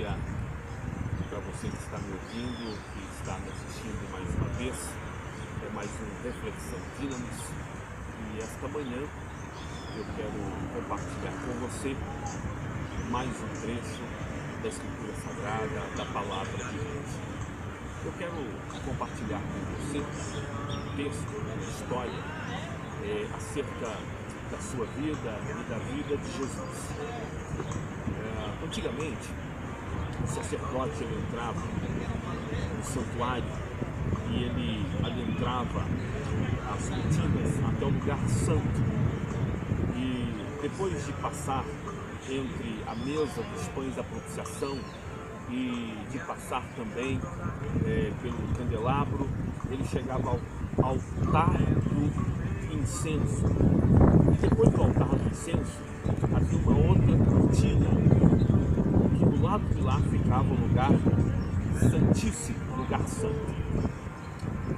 dia para você que está me ouvindo, que está me assistindo mais uma vez. É mais um Reflexão Dínamos e esta manhã eu quero compartilhar com você mais um trecho da Escritura Sagrada, da Palavra de Deus. Eu quero compartilhar com você um texto, uma história acerca da sua vida e da vida de Jesus. Antigamente, o sacerdote ele entrava no santuário e ele adentrava as cortinas até o lugar santo. E depois de passar entre a mesa dos pães da propiciação e de passar também pelo candelabro, ele chegava ao altar do incenso. E depois do altar do incenso, havia uma outra cortina, que do lado de lá ficava o lugar santíssimo, lugar santo.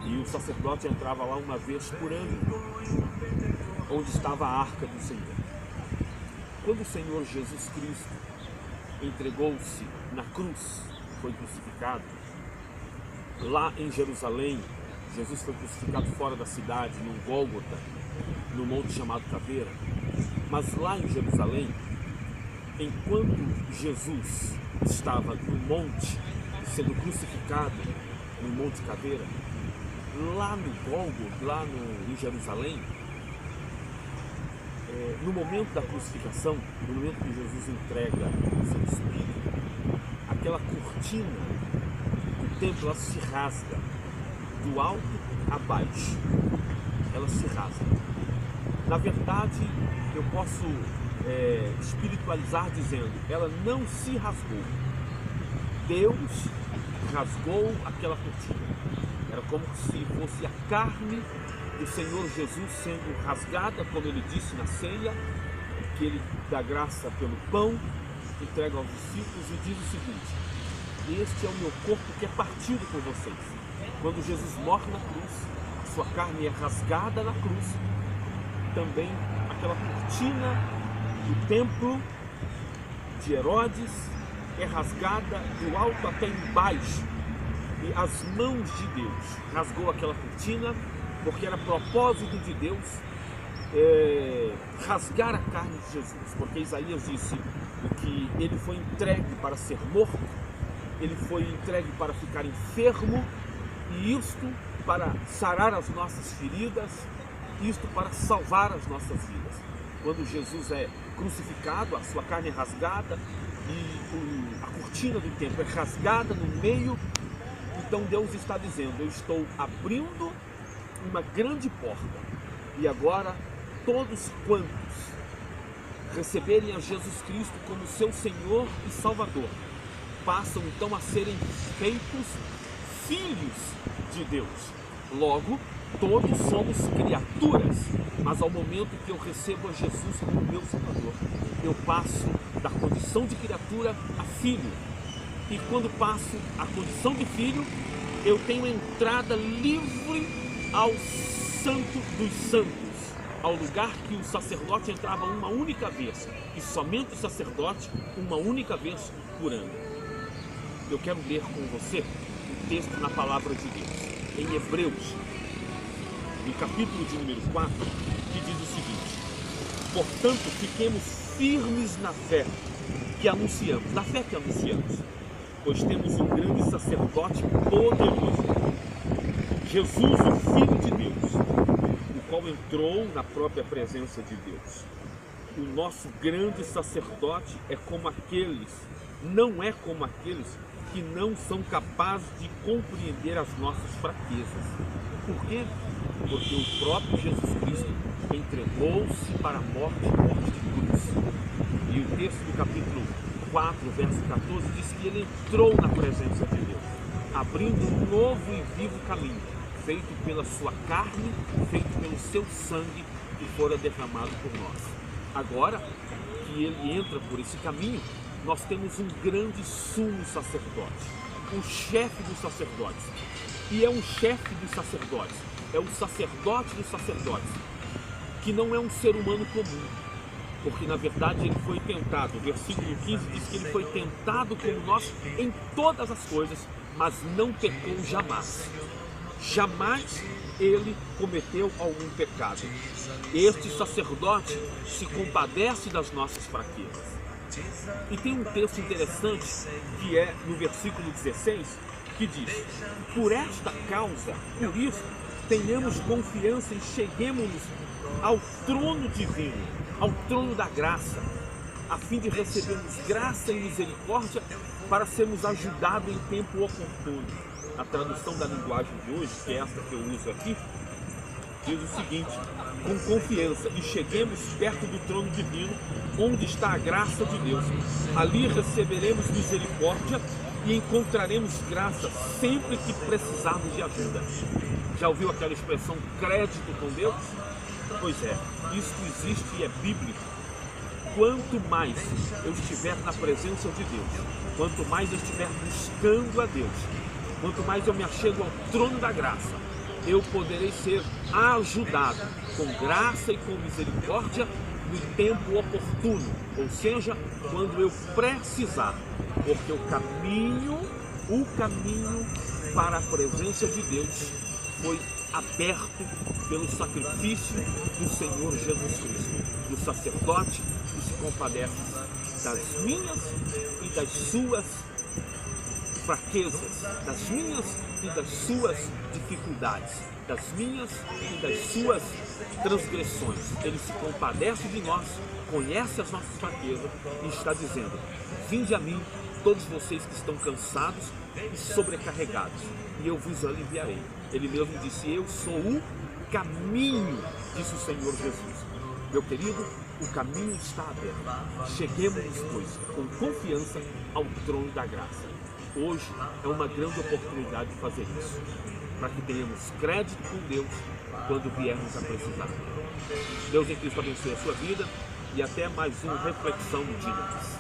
E o sacerdote entrava lá uma vez por ano, onde estava a arca do Senhor. Quando o Senhor Jesus Cristo entregou-se na cruz, foi crucificado, lá em Jerusalém, Jesus foi crucificado fora da cidade, no Gólgota, no monte chamado Caveira. Mas lá em Jerusalém, enquanto Jesus estava no monte, sendo crucificado no Monte Caveira, lá no Gólgota, lá em Jerusalém, no momento da crucificação, no momento que Jesus entrega o seu espírito, aquela cortina do templo ela se rasga do alto a baixo, ela se rasga. Na verdade, eu posso espiritualizar dizendo, ela não se rasgou. Deus rasgou aquela cortina. Era como se fosse a carne do Senhor Jesus sendo rasgada, como ele disse na ceia, que ele dá graça pelo pão, entrega aos discípulos e diz o seguinte: este é o meu corpo que é partido por vocês. Quando Jesus morre na cruz, a sua carne é rasgada na cruz, também aquela cortina do templo de Herodes é rasgada do alto até embaixo, e as mãos de Deus rasgou aquela cortina, porque era propósito de Deus rasgar a carne de Jesus, porque Isaías disse que ele foi entregue para ser morto, ele foi entregue para ficar enfermo, e isto para sarar as nossas feridas, isto para salvar as nossas vidas. Quando Jesus é crucificado, a sua carne é rasgada e a cortina do templo é rasgada no meio. Então Deus está dizendo, eu estou abrindo uma grande porta, e agora todos quantos receberem a Jesus Cristo como seu Senhor e Salvador, passam então a serem feitos filhos de Deus. Logo, todos somos criaturas, mas ao momento que eu recebo a Jesus como meu Salvador, eu passo da condição de criatura a filho. E quando passo a condição de filho, eu tenho entrada livre ao Santo dos Santos, ao lugar que o sacerdote entrava uma única vez, e somente o sacerdote uma única vez por ano. Eu quero ler com você um texto na Palavra de Deus, em Hebreus, no capítulo de número 4, que diz o seguinte: portanto, fiquemos firmes na fé que anunciamos, pois temos um grande sacerdote poderoso, Jesus, o Filho de Deus, o qual entrou na própria presença de Deus. O nosso grande sacerdote não é como aqueles que não são capazes de compreender as nossas fraquezas. Por quê? Porque o próprio Jesus Cristo entregou-se para a morte de cruz. E o texto do capítulo 4, verso 14, diz que ele entrou na presença de Deus, abrindo um novo e vivo caminho, feito pela sua carne, feito pelo seu sangue que fora derramado por nós. Agora que ele entra por esse caminho, nós temos um grande sumo sacerdote, o chefe dos sacerdotes. E é um chefe dos sacerdotes, é o sacerdote dos sacerdotes, que não é um ser humano comum, porque na verdade ele foi tentado. O versículo 15 diz que ele foi tentado como nós em todas as coisas, mas não pecou jamais. Jamais ele cometeu algum pecado. Este sacerdote se compadece das nossas fraquezas. E tem um texto interessante que é no versículo 16, que diz: por esta causa, por isso, tenhamos confiança e cheguemos-nos ao trono divino, ao trono da graça, a fim de recebermos graça e misericórdia para sermos ajudados em tempo oportuno. A tradução da linguagem de hoje, que é esta que eu uso aqui, diz o seguinte: com confiança e cheguemos perto do trono divino, onde está a graça de Deus. Ali receberemos misericórdia e encontraremos graça sempre que precisarmos de ajuda. Já ouviu aquela expressão crédito com Deus? Pois é, isso existe e é bíblico. Quanto mais eu estiver na presença de Deus, quanto mais eu estiver buscando a Deus, quanto mais eu me achego ao trono da graça, eu poderei ser ajudado com graça e com misericórdia no tempo oportuno, ou seja, quando eu precisar, porque o caminho para a presença de Deus foi aberto pelo sacrifício do Senhor Jesus Cristo, do sacerdote que se compadece das minhas e das suas fraquezas, das minhas e das suas dificuldades, das minhas e das suas transgressões. Ele se compadece de nós, conhece as nossas fraquezas e está dizendo: vinde a mim, todos vocês que estão cansados e sobrecarregados, e eu vos aliviarei. Ele mesmo disse: eu sou o caminho, disse o Senhor Jesus. Meu querido, o caminho está aberto. Cheguemos, pois, com confiança ao trono da graça. Hoje é uma grande oportunidade de fazer isso, para que tenhamos crédito com Deus quando viermos a precisar. Deus em Cristo abençoe a sua vida e até mais uma reflexão do Dias.